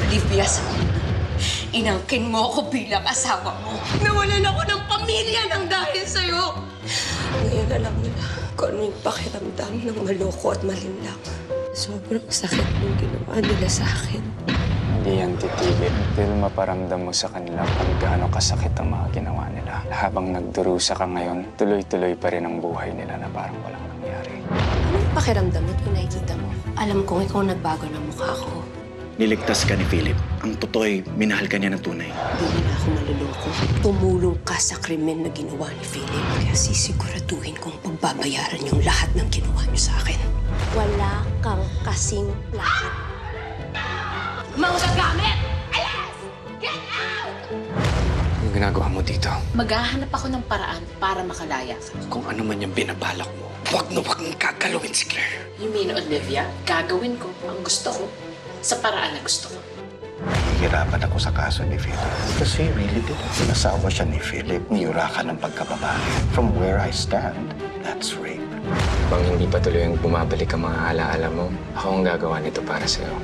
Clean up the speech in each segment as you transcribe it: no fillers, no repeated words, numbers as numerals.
Olivia, inangkin mo ako bilang asawa mo. Nawalan ako ng pamilya ng dahil sa'yo. Ngayon alam nila kung ano yung pakiramdam ng maloko at malinlang. Sobrang sakit ng ginawa nila sa akin. Hindi yan titigil until maparamdam mo sa kanila kung gaano kasakit ang mga ginawa nila. Habang nagdurusa ka ngayon, tuloy-tuloy pa rin ang buhay nila na parang walang nangyari. Anong pakiramdam mo kung nakikita mo? Alam kong ikaw nagbago ng mukha ko. Niligtas ka ni Philip. Ang totoo'y minahal ka niya ng tunay. Hindi na ako maluloko. Tumulong ka sa krimen na ginawa ni Philip. Kaya sisiguraduhin kong pagbabayaran yung lahat ng ginawa niyo sa akin. Wala kang kasing lakit. Mga gamit! Alas! Get out! Yung ginagawa mo dito, Maghahanap ako ng paraan para makalaya ka. Kung ano man yung binabalak mo, huwag mong gagalawin si Claire. You mean, Olivia, gagawin ko ang gusto ko sa paraan na gusto ko. Nahihirapan ako sa kaso ni Philip. Kasi really did. Nasawa siya ni Philip, niyurakan ng pagkababae. From where I stand, that's rape. bang hindi pa tuloy ang bumabalik ang mga alaala mo, ako ang gagawa nito para sa'yo.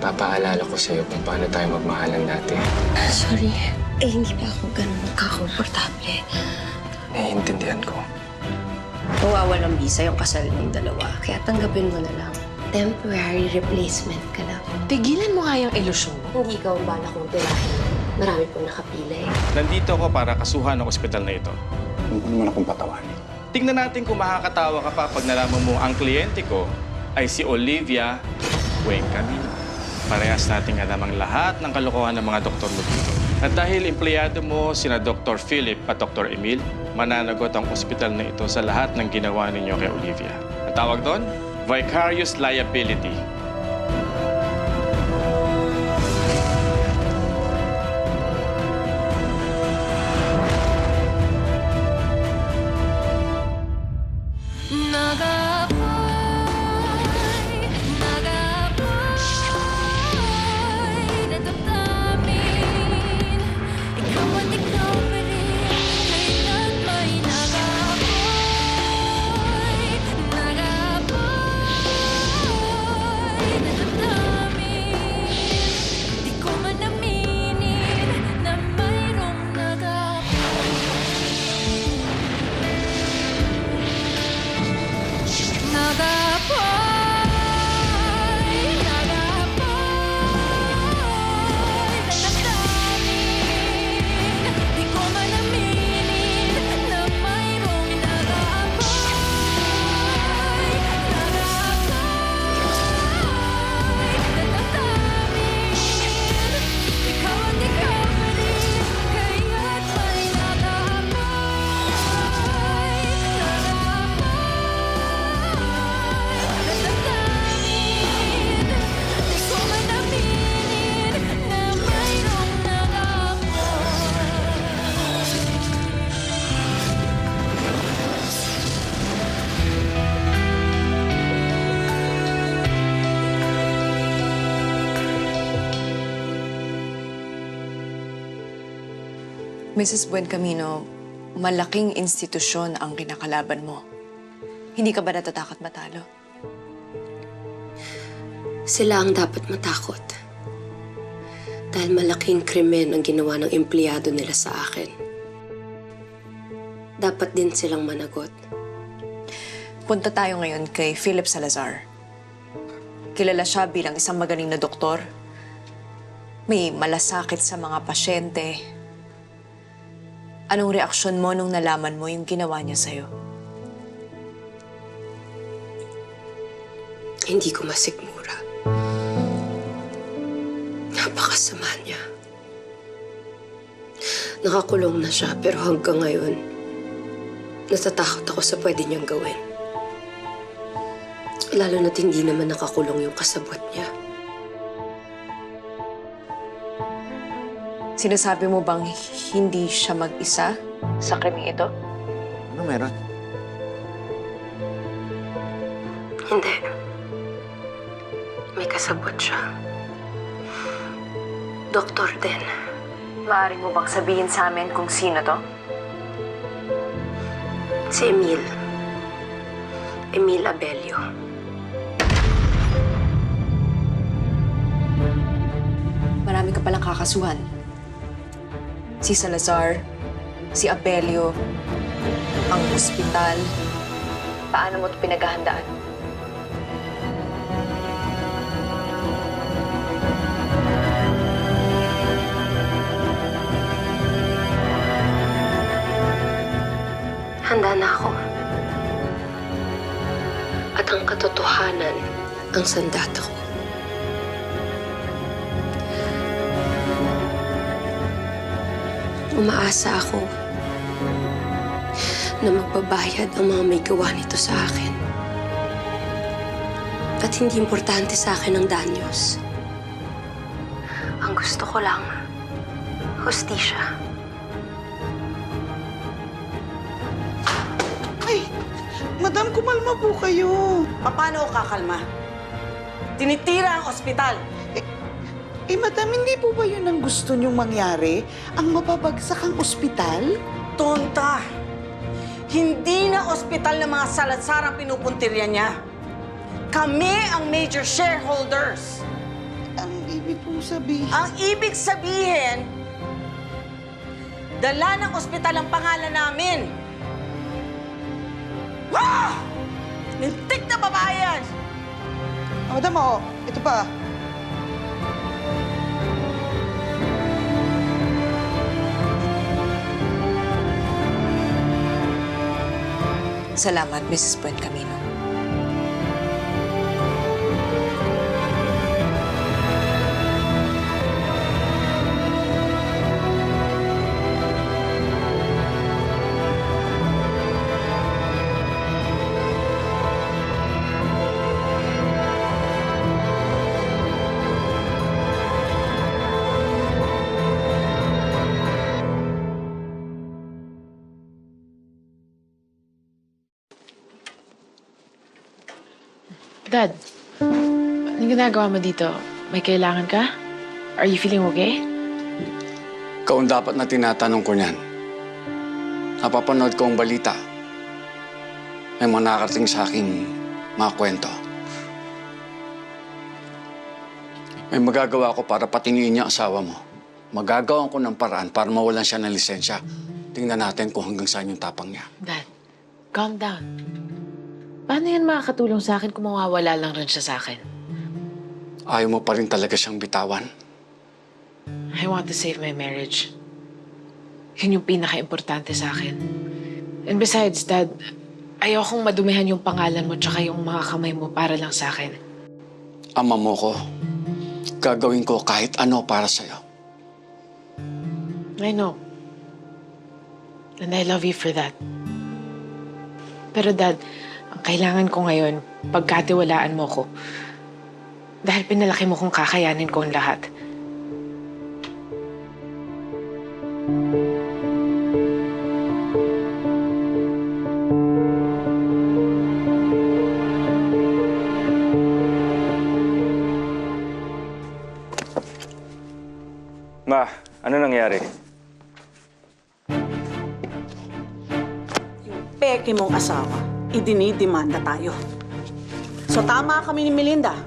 Papaalala ko sa'yo kung paano tayo magmahalan dati. Sorry. Hindi pa ako ganun kakomportable. Naiintindihan ko. Mawawalang bisa yung kasal ng dalawa. Kaya tanggapin mo na lang. Temporary replacement ka lang. Tigilan mo nga yung ilusyon mo. Hindi ikaw ang bala kong tirahin. Marami pong nakapila eh. Nandito ako para kasuhan ang ospital na ito. Huwag mo naman akong patawanin. Tingnan natin kung makakatawa ka pa pag nalaman mo ang kliyente ko ay si Olivia Camino. Parehas nating alam ang lahat ng kalokohan ng mga doktor mo dito. At dahil empleyado mo sina Dr. Philip at Dr. Emil, mananagot ang ospital na ito sa lahat ng ginawa ninyo kay Olivia. Ang tawag doon? Vicarious liability. Mrs. Buencamino, malaking institusyon ang kinakalaban mo. Hindi ka ba natatakot matalo? Sila ang dapat matakot. Dahil malaking krimen ang ginawa ng empleyado nila sa akin. Dapat din silang managot. Punta tayo ngayon kay Philip Salazar. Kilala siya bilang isang magaling na doktor. May malasakit sa mga pasyente. Anong reaksyon mo nung nalaman mo yung ginawa niya sa'yo? Hindi ko masigmura. Napakasama niya. Nakakulong na siya pero hanggang ngayon, natatakot ako sa pwede niyang gawin. Lalo na't hindi naman nakakulong yung kasabot niya. Sinasabi mo bang hindi siya mag-isa sa krimeng ito? Ano meron? Hindi. May kasabot siya. Doktor din. Maaari mo bang sabihin sa amin kung sino to? Si Emil. Emil Abelio. marami ka palang kakasuhan. Si Salazar, si Abelio, ang ospital. Paano mo ito pinaghahandaan? Handa na ako. At ang katotohanan ang sandata ko. Umaasa ako na magbabayad ang mga may gawa nito sa akin. At hindi importante sa akin ang danyos. Ang gusto ko lang, hustisya. Ay, madam, kumalma po kayo. Paano ako kakalma? Tinitira ang ospital. Madam, hindi po ba yun ang gusto niyong mangyari? Ang mababagsak ang ospital? Tonta! Hindi na ospital ng mga Salazar ang pinupuntirya niya. Kami ang major shareholders. Ang ibig po sabihin? Ang ibig sabihin, dala ng ospital ang pangalan namin. Ah! Lintik na babae yan! Madam, ito pa. Salamat, Mrs. Buencamino. Dad, anong ginagawa mo dito? May kailangan ka? Are you feeling okay? Ikaw ang dapat na tinatanong ko niyan. Napapanood ko ang balita. May mga nakarating sa aking mga kwento. May magagawa ko para patingin niya ang asawa mo. Magagawa ko ng paraan para mawalan siya ng lisensya. Tingnan natin kung hanggang saan yung tapang niya. Dad, calm down. Paano yan makakatulong sa akin kung mawawala lang rin siya sa akin? Ayaw mo pa rin talaga siyang bitawan. I want to save my marriage. Yun yung pinaka-importante sa akin. And besides, Dad, ayokong madumihan yung pangalan mo tsaka yung mga kamay mo para lang sa akin. Ama mo ko. Gagawin ko kahit ano para sa'yo. I know. And I love you for that. Pero Dad, ang kailangan ko ngayon, pagkatiwalaan mo ko. Dahil pinalaki mo kung kakayanin ko ang lahat. Ma, ano nangyari? Yung peke mong asawa, idinidemanda tayo. So tama kami ni Melinda.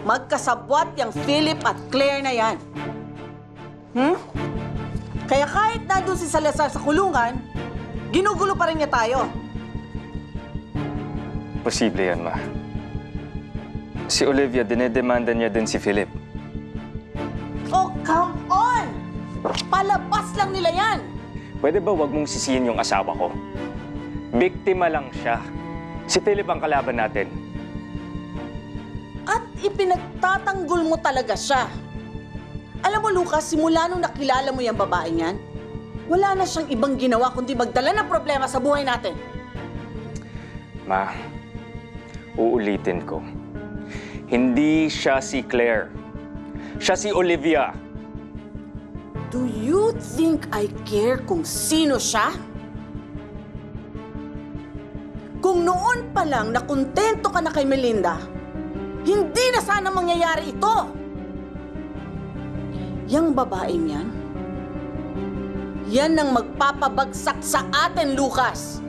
Magkasabwat yung Philip at Claire na yan. Kaya kahit nandun si Salazar sa kulungan, ginugulo pa rin niya tayo. Posible yan, Ma. Si Olivia, dinedemanda niya din si Philip. Oh, come on! Palabas lang nila yan! Pwede ba wag mong sisihin yung asawa ko? Biktima lang siya. Si Philip ang kalaban natin. At ipinagtatanggol mo talaga siya. Alam mo, Lucas, simula nung nakilala mo yung babaeng yan, wala na siyang ibang ginawa kundi magdala ng problema sa buhay natin. Ma, uulitin ko. Hindi siya si Claire. Siya si Olivia. Do you think I care kung sino siya? Kung noon pa lang nakontento ka na kay Melinda, hindi na sana mangyayari ito. Yang babaeng yan, yan ang magpapabagsak sa atin, Lucas.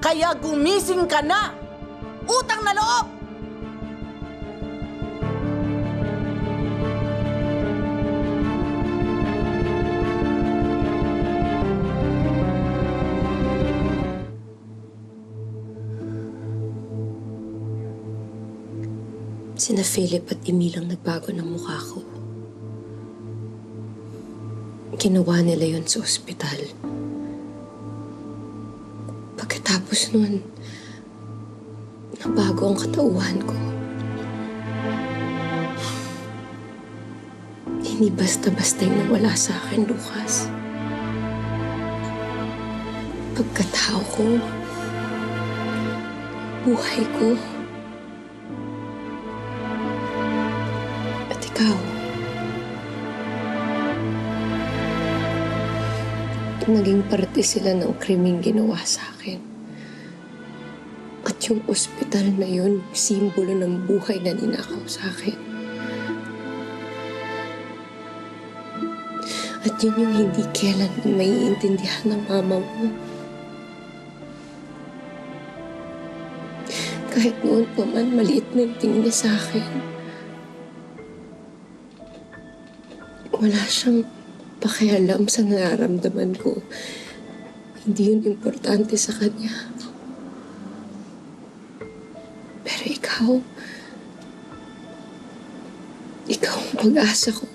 Kaya gumising ka na! Utang na loob! Sina Philip at Emil ang nagbago ng mukha ko. Ginawa nila yon sa ospital. Pagkatapos nun, nabago ang katauhan ko. Hindi basta-basta yung nawala sa akin, Lucas. Pagkatao ko, buhay ko, at ikaw. Naging parte sila ng krimeng ginawa sa akin. At yung ospital na yun, simbolo ng buhay na ninakaw sa akin. At yun yung hindi kailan maiintindihan ng mama mo. Kahit noon pa man, maliit na yung tingin niya sa akin. Wala siyang pakialam sa nararamdaman ko. Hindi yun importante sa kanya. Pero ikaw ang pag-asa ko.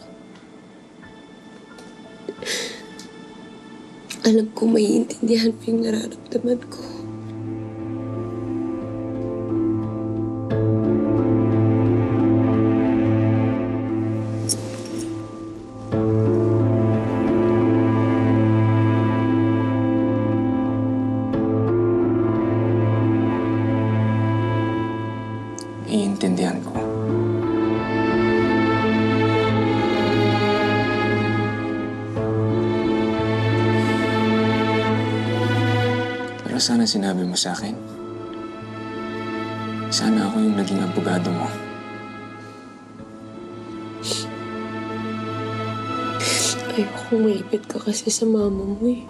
Alam ko maiintindihan mo yung nararamdaman ko. Iintindihan ko. Pero sana sinabi mo sa akin. Sana ako yung naging abogado mo. Ayokong maipit ka kasi sa mama mo eh.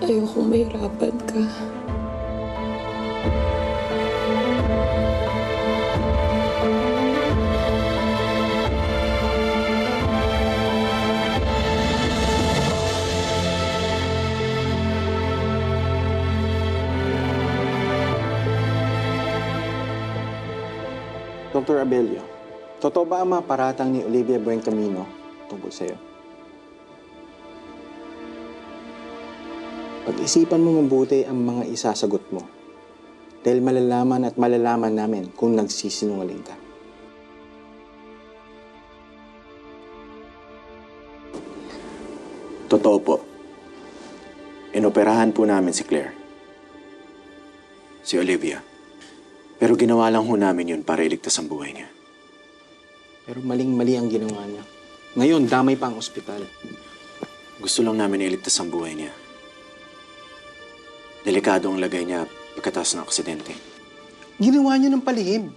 Ayokong mahirapan ka. Dr. Abelio, totoo ba ang mga paratang ni Olivia Buencamino tungkol sa'yo? Pag-isipan mo mabuti ang mga isasagot mo dahil malalaman at malalaman namin kung nagsisinungaling ka. Totoo po. Inoperahan po namin si Claire. Si Olivia. Pero ginawa lang ho namin yun para iligtas ang buhay niya. Pero maling-mali ang ginawa niya. Ngayon, damay pa ang ospital. Gusto lang namin iligtas ang buhay niya. Delikado ang lagay niya pagkatapos ng aksidente. Ginawa niyo ng palihim.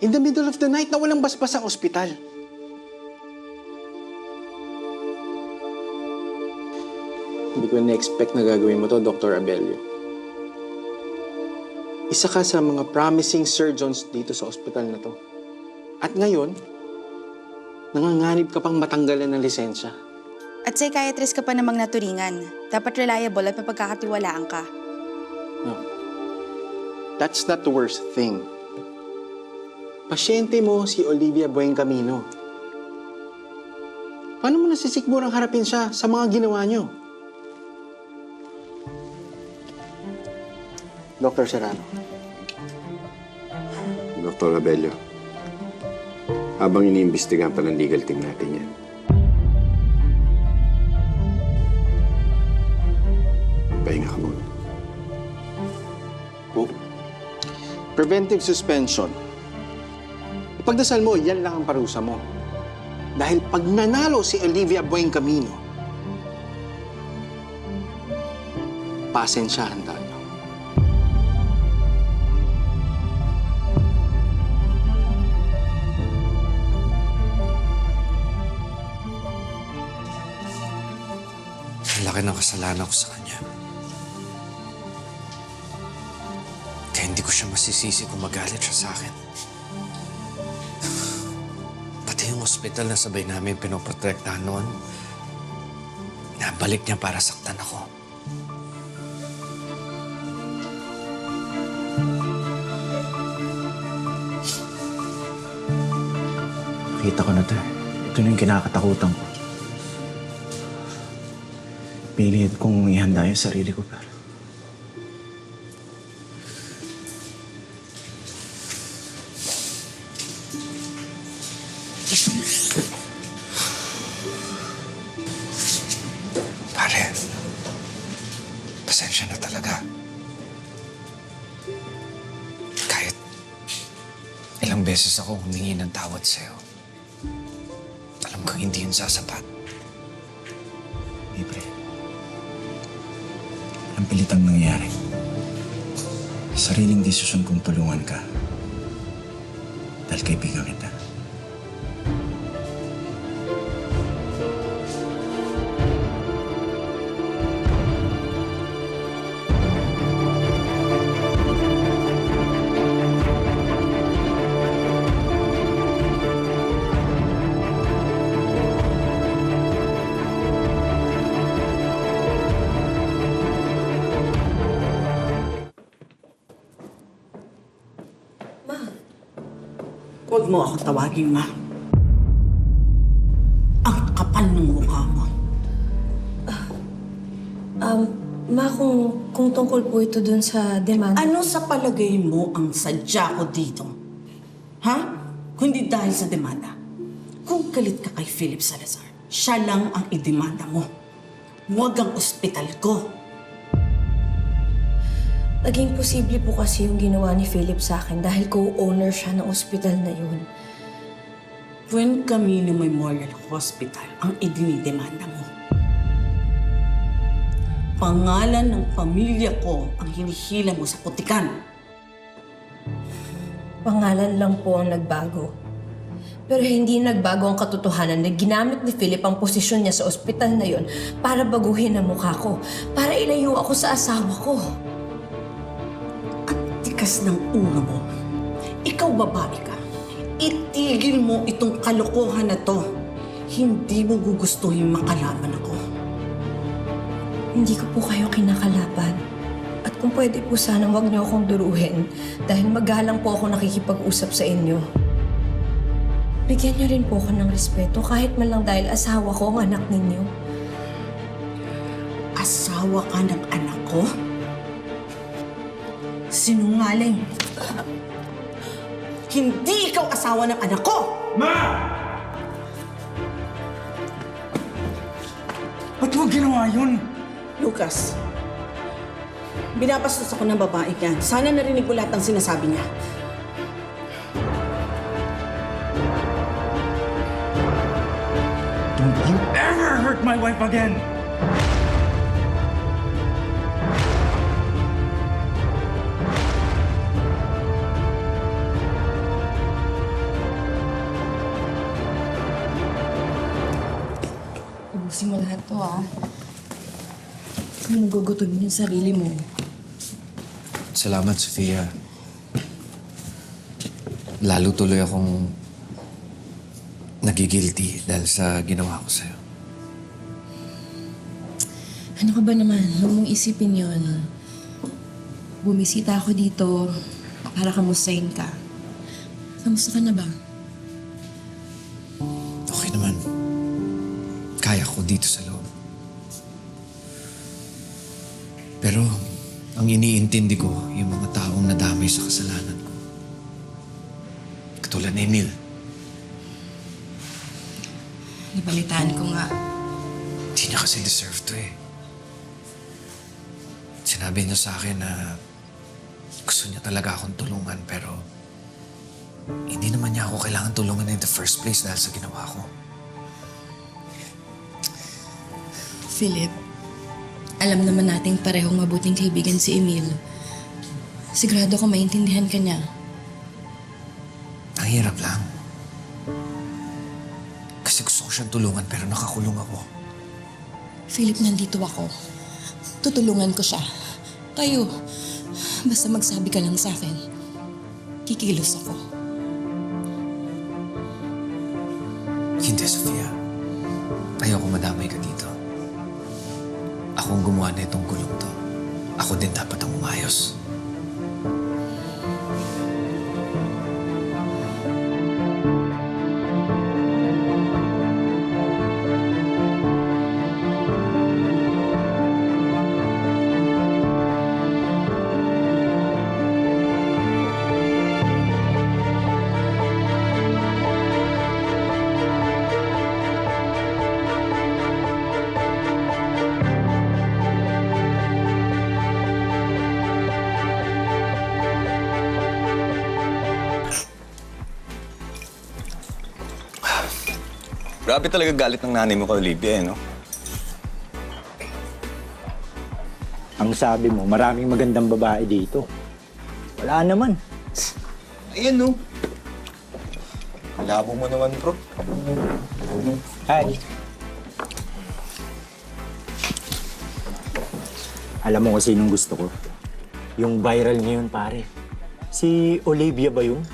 In the middle of the night na walang basbas ang ospital. Hindi ko na-expect na gagawin mo to, Dr. Abelio. Isa ka sa mga promising surgeons dito sa ospital na to. At ngayon, nanganganib ka pang matanggalan ng lisensya. At psychiatrist ka pa namang naturingan. Dapat reliable at mapagkakatiwalaan ka. No. That's not the worst thing. Pasyente mo si Olivia Buencamino. Paano mo nasisikmurang harapin siya sa mga ginawa niyo? Dr. Serrano. Dr. Abelio, habang iniimbestigahan pa ng legal team natin yan, pahinga ka muna. Preventive suspension. Ipagdasal mo, yan lang ang parusa mo. Dahil pag nanalo si Olivia Buencamino, pasensyahan tayo. Ang laki ng kasalanan ko sa kanya. Kaya hindi ko siya masisisi kung magalit siya sa akin. Pati yung ospital na sabay namin pinoprotektahan noon, nabalik niya para saktan ako. Nakita ko na to. Ito na yung kinakatakutan ko. Pilit kong ihanda yung sarili ko, pero... Pare, pasensya na talaga. Kahit ilang beses ako humingi ng tawad sa'yo, alam ko hindi yun sasapat. Libre. Ang pilitang nangyari. Sariling desisyon kong tulungan ka. Dahil kaibigan kita. Huwag mo ako tawagin, Ma. Ang kapal ng mukha mo. Ma, kung tungkol po ito dun sa demand... Ano sa palagay mo ang sadya ko dito? Ha? Kundi dahil sa demanda. Kung galit ka kay Philip Salazar, siya lang ang idemanda mo. Huwag ang ospital ko. Naging posible po kasi yung ginawa ni Philip sa akin dahil co-owner siya ng ospital na yun. Buen Camino Memorial Hospital ang idinidemanda mo. Pangalan ng pamilya ko ang hinihila mo sa putikan. Pangalan lang po ang nagbago. Pero hindi nagbago ang katotohanan na ginamit ni Philip ang posisyon niya sa ospital na yun para baguhin ang mukha ko, para ilayo ako sa asawa ko. Tikas ng ulo mo. Ikaw babae ka. Itigil mo itong kalokohan na to. Hindi mo gugustuhin makalaban ako. Hindi ko po kayo kinakalaban. At kung pwede po sana wag niyo akong duruhin dahil magalang po ako nakikipag-usap sa inyo. Bigyan niyo rin po ako ng respeto kahit man lang dahil asawa ko ang anak ninyo. Asawa ka ng anak ko? Sinungaling. Hindi ikaw asawa ng anak ko! Ma! Ba't mo ginawa yun? Lucas, binabastos ako ng babae yan. Sana narinig ko lahat ng sinasabi niya. Don't you ever hurt my wife again! Ubusin mo lahat to, Hindi mo gugutumin yung sarili mo. Salamat, Sofia. Lalo tuloy akong nagigilty dahil sa ginawa ko sa'yo. Ano ka ba naman? Huwag mong isipin yun. Bumisita ako dito para kamustahin ka. Kamusta ka na ba? Okay naman. Kaya ko dito sa loob. Pero ang iniintindi ko, yung mga taong nadamay sa kasalanan ko. Katulad ni Emil. Nabalitaan ko nga. Hindi niya kasi deserve to eh. Sinabi niya sa akin na gusto niya talaga akong tulungan pero hindi naman niya ako kailangan tulungan in the first place dahil sa ginawa ko. Philip, alam naman nating parehong mabuting kaibigan si Emil. Sigurado ko maintindihan ka niya. Ang hirap lang. Kasi gusto ko siyang tulungan pero nakakulong ako. Philip, nandito ako. Tutulungan ko siya. Tayo, basta magsabi ka lang sa akin. Kikilos ako. Hindi, Sofia. Ayoko madamay ka dito. Ako ang gumawa na itong gulong to. Ako din dapat ang umayos. Grabe talaga galit ng nanay mo kay Olivia, no? Ang sabi mo, maraming magandang babae dito. Wala naman. Ayan, no? Labo mo naman, bro. Hi. Alam mo kasi sinong gusto ko? Yung viral ngayon, pare. Si Olivia ba yun?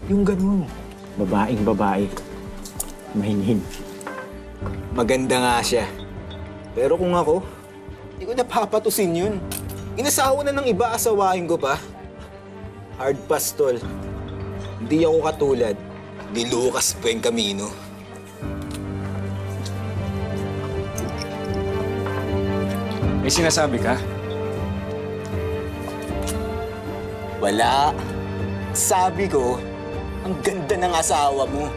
Yung ganun. Babaeng babae. Mahinhin. Maganda nga siya. Pero kung ako, hindi ko napapatusin yun. Inasawa na ng iba, asawain ko pa. Hard pass, tol. Hindi ako katulad ni Lucas Buencamino. May sinasabi ka? Wala. Sabi ko, ang ganda ng asawa mo.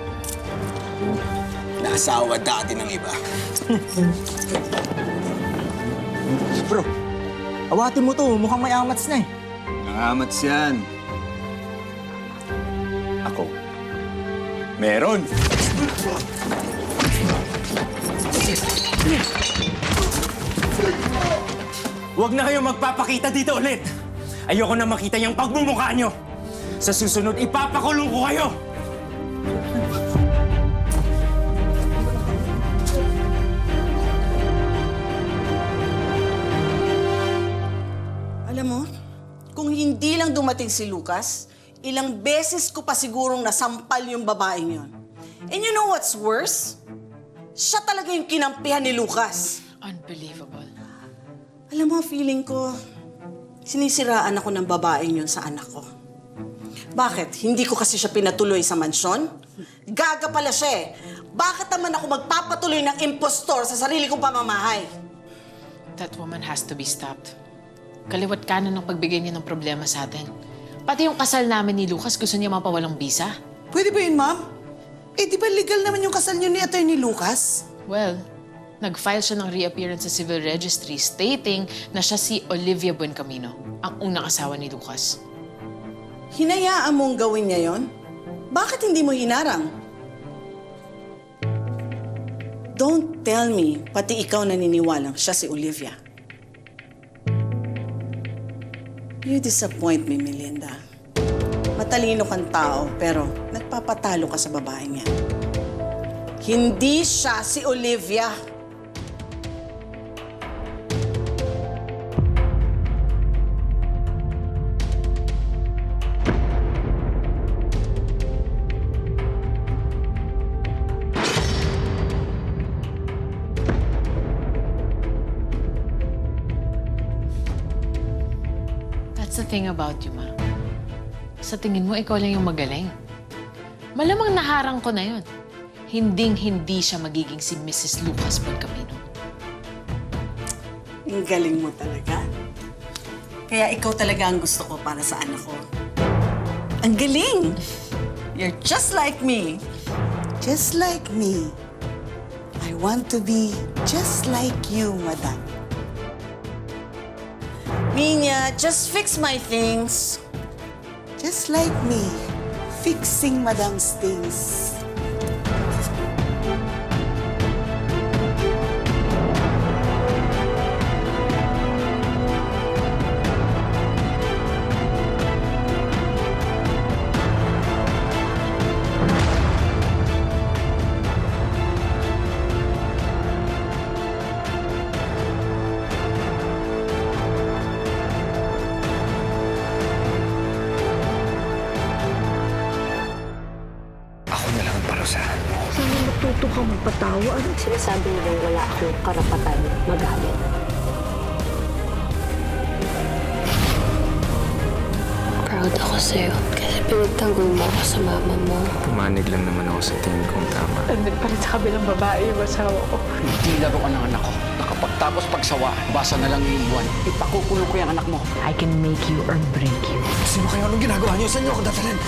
Naasawa dati ng iba. Bro, awatin mo to. Mukhang may amats na eh. Nangamats yan. Ako. Meron! Huwag na kayong magpapakita dito ulit. Ayoko na makita yung pagmumukha nyo. Sa susunod, ipapakulong ko kayo. Alam mo, kung hindi lang dumating si Lucas, ilang beses ko pa sigurong nasampal yung babaeng yun. And you know what's worse? Siya talaga yung kinampihan ni Lucas. Unbelievable. Alam mo, feeling ko, sinisiraan ako ng babaeng yun sa anak ko. Bakit? Hindi ko kasi siya pinatuloy sa mansyon? Gaga pala siya eh. Bakit naman ako magpapatuloy ng impostor sa sarili kong pamamahay? That woman has to be stopped. Kaliwat kanan ng pagbigay niya ng problema sa atin. Pati yung kasal namin ni Lucas, gusto niya mapawalang bisa. Pwede ba yun, ma'am? Eh, di ba legal naman yung kasal niyo ni Atty. Lucas? Well, nag-file siya ng reappearance sa civil registry stating na siya si Olivia Buencamino, ang unang asawa ni Lucas. Hinayaan mong gawin niya yon? Bakit hindi mo hinarang? Don't tell me, pati ikaw naniniwalang siya si Olivia. You disappoint me, Melinda. Matalino kang tao, pero nagpapatalo ka sa babae niya. Hindi siya si Olivia. That's the thing about you, Ma. Sa tingin mo, ikaw lang yung magaling. Malamang naharang ko na yun. Hinding-hindi siya magiging si Mrs. Lucas Buencamino. Ang galing mo talaga. Kaya ikaw talaga ang gusto ko para sa anak ko. Ang galing! You're just like me. Just like me. I want to be just like you, madam. Minya, just fix my things. Just like me, fixing madam's things. Sana matuto kang magpatawa. Anong sinasabi nilang wala akong karapatan magalit? Proud ako sa'yo kasi pinagtanggol mo ako sa mama mo. Pumanig lang naman ako sa tingin kong tama. Nandun pa rin sa kabilang babae yung asawa ko. Hindi laro ka ng anak ko. Nakapagtapos pagsawa, basa na lang yung buwan. Ipakukulong ko yung anak mo. I can make you or break you. Sino kayo? Anong ginagawa niyo? Saan niyo ako dadalhin?